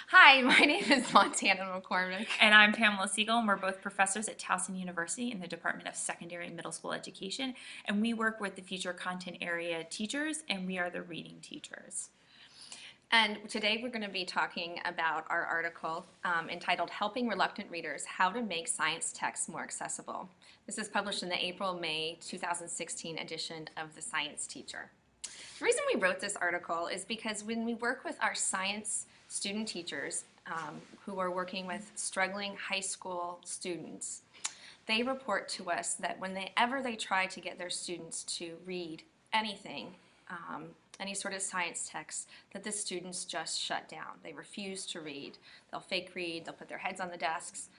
Hi, my name is Montana McCormick. And I'm Pamela Siegel, and we're both professors at Towson University in the Department of Secondary and Middle School Education. And we work with the future content area teachers, and we are the reading teachers. And today we're going to be talking about our article entitled Helping Reluctant Readers, How to Make Science Texts More Accessible. This is published in the April-May 2016 edition of The Science Teacher. The reason we wrote this article is because when we work with our science student teachers who are working with struggling high school students, they report to us that whenever they try to get their students to read anything, any sort of science text, that the students just shut down. They refuse to read. They'll fake read, they'll put their heads on the desks.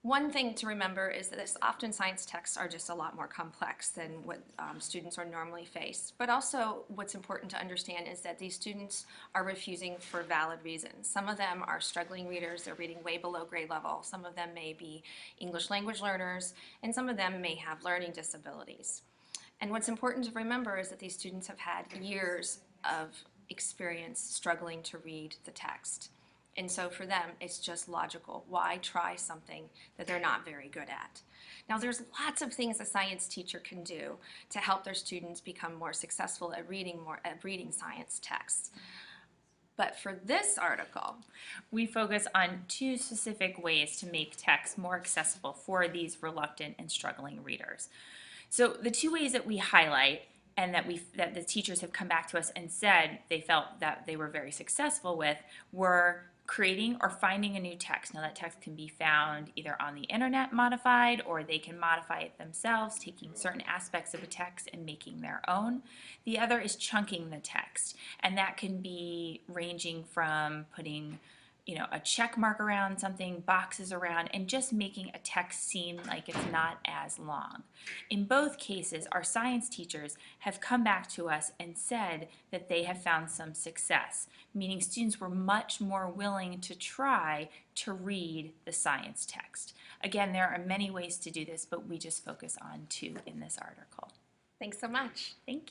One thing to remember is that often science texts are just a lot more complex than what students are normally faced. But also what's important to understand is that these students are refusing for valid reasons. Some of them are struggling readers, they're reading way below grade level. Some of them may be English language learners, and some of them may have learning disabilities. And what's important to remember is that these students have had years of experience struggling to read the text. And so for them, it's just logical. Why try something that they're not very good at? Now, there's lots of things a science teacher can do to help their students become more successful at reading science texts. But for this article, we focus on two specific ways to make text more accessible for these reluctant and struggling readers. So the two ways that we highlight and that the teachers have come back to us and said they felt that they were very successful with were creating or finding a new text. Now that text can be found either on the internet modified, or they can modify it themselves, taking certain aspects of a text and making their own. The other is chunking the text, and that can be ranging from putting a check mark around something, boxes around, and just making a text seem like it's not as long. In both cases, our science teachers have come back to us and said that they have found some success, meaning students were much more willing to try to read the science text. Again, there are many ways to do this, but we just focus on two in this article. thanks so much. Thank you.